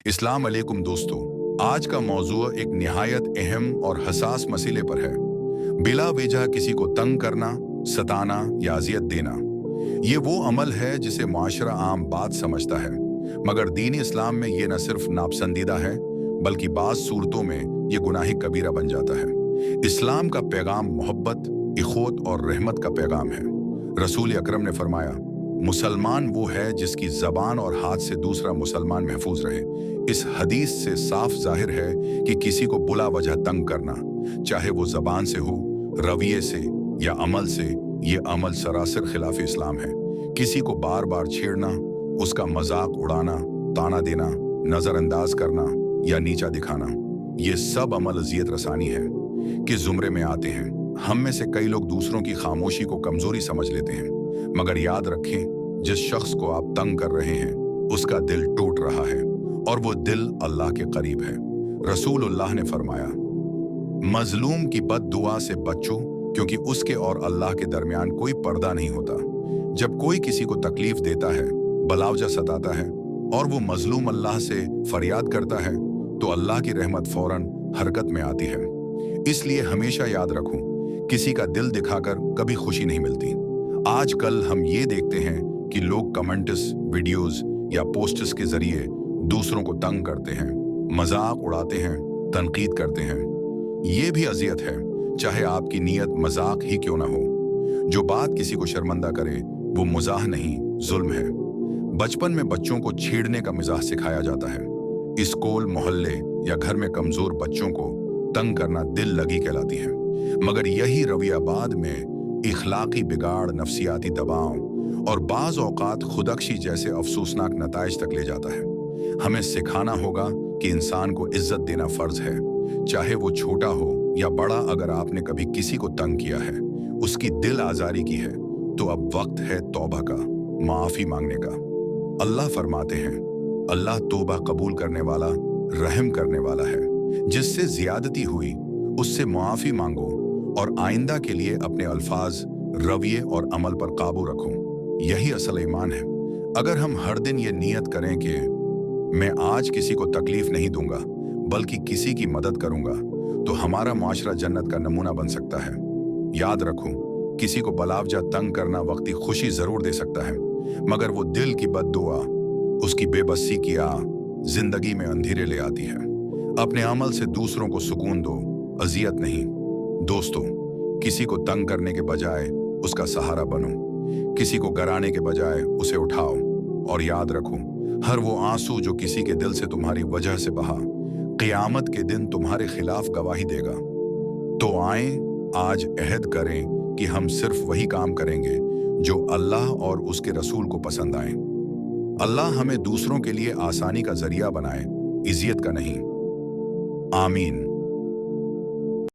अस्सलाम वालेकुम दोस्तों। आज का मौजू एक निहायत अहम और हसास मसले पर है। बिला वजह किसी को तंग करना, सताना या अजियत देना। ये वो अमल है जिसे माशरा आम बात समझता है, मगर दीन इस्लाम में ये न सिर्फ नापसंदीदा है बल्कि बाज़ सूरतों में ये गुनाह कबीरा बन जाता है। इस्लाम का पैगाम मोहब्बत, इखवत और रहमत का पैगाम है। रसूल अकरम ने फरमाया, मुसलमान वो है जिसकी ज़बान और हाथ से दूसरा मुसलमान महफूज रहे। इस हदीस से साफ जाहिर है कि किसी को बुला वजह तंग करना, चाहे वो ज़बान से हो, रवैये से या अमल से, ये अमल सरासर खिलाफ इस्लाम है। किसी को बार बार छेड़ना, उसका मजाक उड़ाना, ताना देना, नज़रअंदाज करना या नीचा दिखाना, ये सब अमल अजियत रसानी है कि ज़ुमरे में आते हैं। हम में से कई लोग दूसरों की खामोशी को कमज़ोरी समझ लेते हैं, मगर याद रखें, जिस शख्स को आप तंग कर रहे हैं उसका दिल टूट रहा है और वो दिल अल्लाह के करीब है। रसूलुल्लाह ने फरमाया, मजलूम की बद दुआ से बचो, क्योंकि उसके और अल्लाह के दरमियान कोई पर्दा नहीं होता। जब कोई किसी को तकलीफ देता है, बलावजा सताता है और वो मजलूम अल्लाह से फरियाद करता है, तो अल्लाह की रहमत फौरन हरकत में आती है। इसलिए हमेशा याद रखो, किसी का दिल दिखाकर कभी खुशी नहीं मिलती। आजकल हम ये देखते हैं कि लोग कमेंट्स, वीडियोस या पोस्ट्स के जरिए दूसरों को तंग करते हैं, मजाक उड़ाते हैं, तनकीद करते हैं। ये भी अजियत है, चाहे आपकी नीयत मजाक ही क्यों ना हो। जो बात किसी को शर्मिंदा करे वो मजाह नहीं, जुल्म है। बचपन में बच्चों को छेड़ने का मिजाज सिखाया जाता है। स्कूल, मोहल्ले या घर में कमजोर बच्चों को तंग करना दिल लगी कहलाती है, मगर यही रवैया बाद में इखलाकी बिगाड़, नफसियाती दबाव और बाज औकात खुदकशी जैसे अफसोसनाक नताइज तक ले जाता है। हमें सिखाना होगा कि इंसान को इज्जत देना फर्ज है, चाहे वो छोटा हो या बड़ा। अगर आपने कभी किसी को तंग किया है, उसकी दिल आजारी की है, तो अब वक्त है तौबा का, माफी मांगने का। अल्लाह फरमाते हैं, अल्लाह तौबा कबूल करने वाला, रहम करने वाला है। जिससे ज्यादती हुई उससे मुआफी मांगो और आइंदा के लिए अपने अल्फाज, रवैये और अमल पर काबू रखो। यही असल ईमान है। अगर हम हर दिन ये नियत करें कि मैं आज किसी को तकलीफ नहीं दूंगा बल्कि किसी की मदद करूंगा, तो हमारा माशरा जन्नत का नमूना बन सकता है। याद रखो, किसी को बलावजा तंग करना वक्ती खुशी जरूर दे सकता है, मगर वो दिल की बद्दुआ, उसकी बेबसी की आह जिंदगी में अंधेरे ले आती है। अपने अमल से दूसरों को सुकून दो, अजियत नहीं। दोस्तों, किसी को तंग करने के बजाय उसका सहारा बनो, किसी को गराने के बजाय उसे उठाओ। और याद रखो, हर वो आंसू जो किसी के दिल से तुम्हारी वजह से बहा, क़यामत के दिन तुम्हारे खिलाफ गवाही देगा। तो आए आज अहद करें कि हम सिर्फ वही काम करेंगे जो अल्लाह और उसके रसूल को पसंद आए। अल्लाह हमें दूसरों के लिए आसानी का जरिया बनाए, इज़्ज़त का नहीं। आमीन।